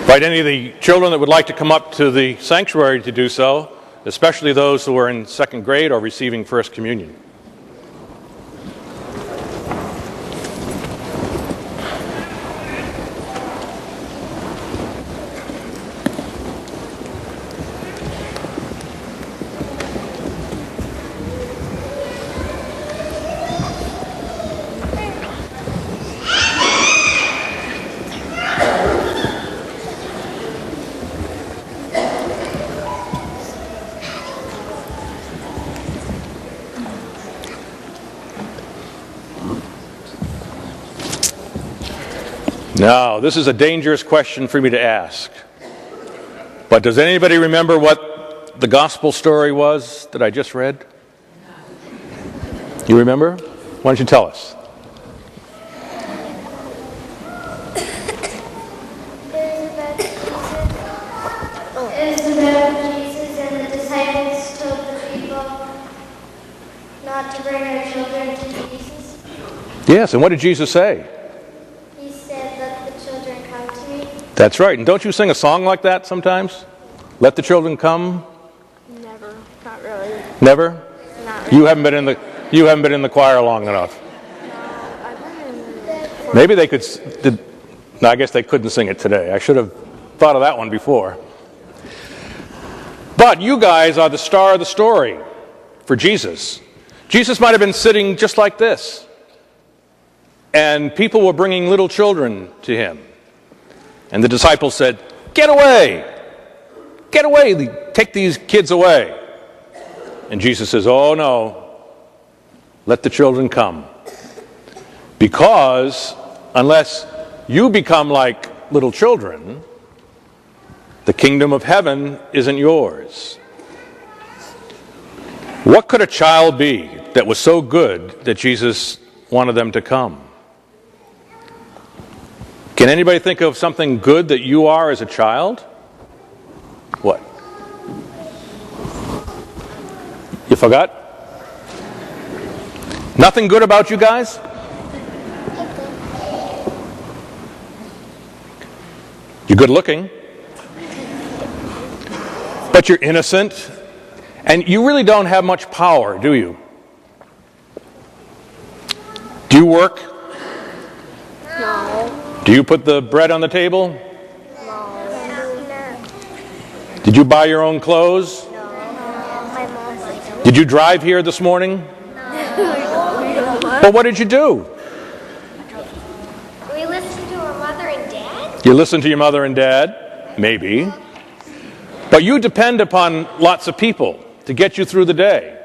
Invite any of the children that would like to come up to the sanctuary to do so, especially those who are in second grade or receiving First Communion. Now, this is a dangerous question for me to ask. But does anybody remember what the gospel story was that I just read? You remember? Why don't you tell us? It was about Jesus and the disciples told the people not to bring their children to Jesus. Yes, and what did Jesus say? That's right. And don't you sing a song like that sometimes? Let the children come? Never. Not really. Never? Not really. You haven't been in the choir long enough. No, I've been in the... Maybe they could... No, I guess they couldn't sing it today. I should have thought of that one before. But you guys are the star of the story for Jesus. Jesus might have been sitting just like this. And people were bringing little children to him. And the disciples said, "Get away! Get away! Take these kids away." And Jesus says, "Oh no, let the children come. Because unless you become like little children, the kingdom of heaven isn't yours." What could a child be that was so good that Jesus wanted them to come? Can anybody think of something good that you are as a child? What? You forgot? Nothing good about you guys? You're good looking. But you're innocent. And you really don't have much power, do you? Do you work? No. Do you put the bread on the table? No. Did you buy your own clothes? No. My mom. Did you drive here this morning? No. Well, what did you do? We listened to our mother and dad? You listen to your mother and dad? Maybe. But you depend upon lots of people to get you through the day.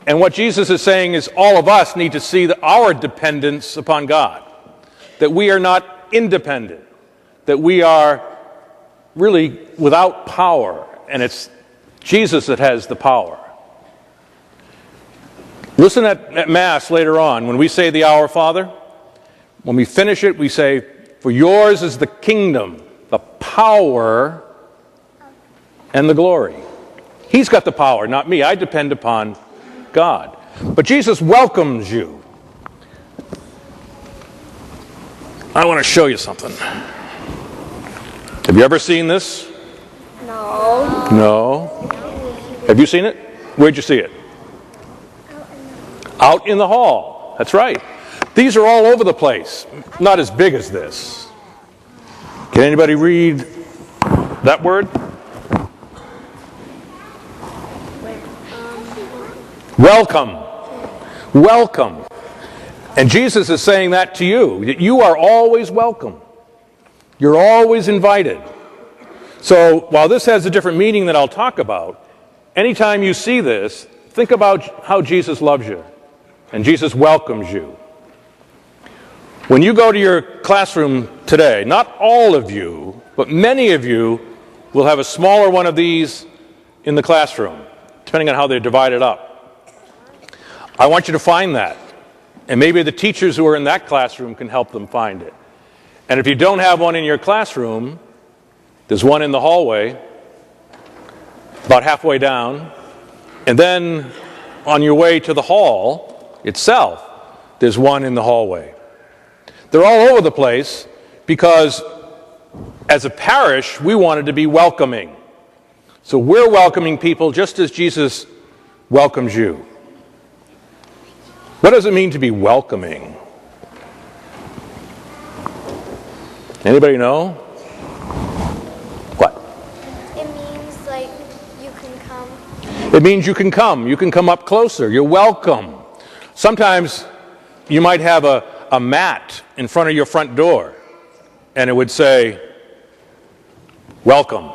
And what Jesus is saying is all of us need to see our dependence upon God. That we are not independent, that we are really without power, and it's Jesus that has the power. Listen at Mass later on, when we say the Our Father, when we finish it, we say, "For yours is the kingdom, the power, and the glory." He's got the power, not me. I depend upon God. But Jesus welcomes you. I want to show you something. Have you ever seen this? No. No. Have you seen it? Where'd you see it? Out in the hall. That's right. These are all over the place. Not as big as this. Can anybody read that word? Welcome. Welcome. And Jesus is saying that to you, that you are always welcome. You're always invited. So while this has a different meaning that I'll talk about, anytime you see this, think about how Jesus loves you and Jesus welcomes you. When you go to your classroom today, not all of you, but many of you will have a smaller one of these in the classroom, depending on how they're divided up. I want you to find that. And maybe the teachers who are in that classroom can help them find it. And if you don't have one in your classroom, there's one in the hallway, about halfway down. And then on your way to the hall itself, there's one in the hallway. They're all over the place because as a parish, we wanted to be welcoming. So we're welcoming people just as Jesus welcomes you. What does it mean to be welcoming? Anybody know? What? It means like you can come. It means you can come. You can come up closer. You're welcome. Sometimes you might have a mat in front of your front door, and it would say, welcome.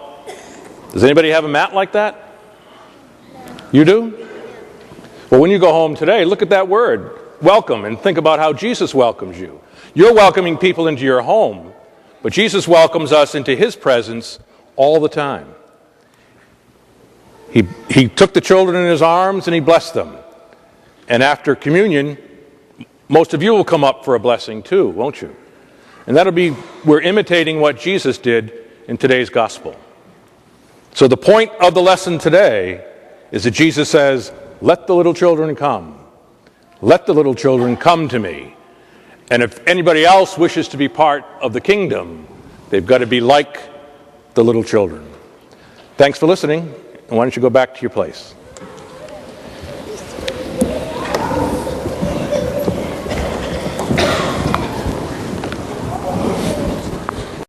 Does anybody have a mat like that? You do? Well, when you go home today, look at that word, welcome, and think about how Jesus welcomes you. You're welcoming people into your home, but Jesus welcomes us into his presence all the time. He took the children in his arms and he blessed them. And after communion, most of you will come up for a blessing too, won't you? And we're imitating what Jesus did in today's gospel. So the point of the lesson today is that Jesus says, let the little children come. Let the little children come to me. And if anybody else wishes to be part of the kingdom, they've got to be like the little children. Thanks for listening, and why don't you go back to your place?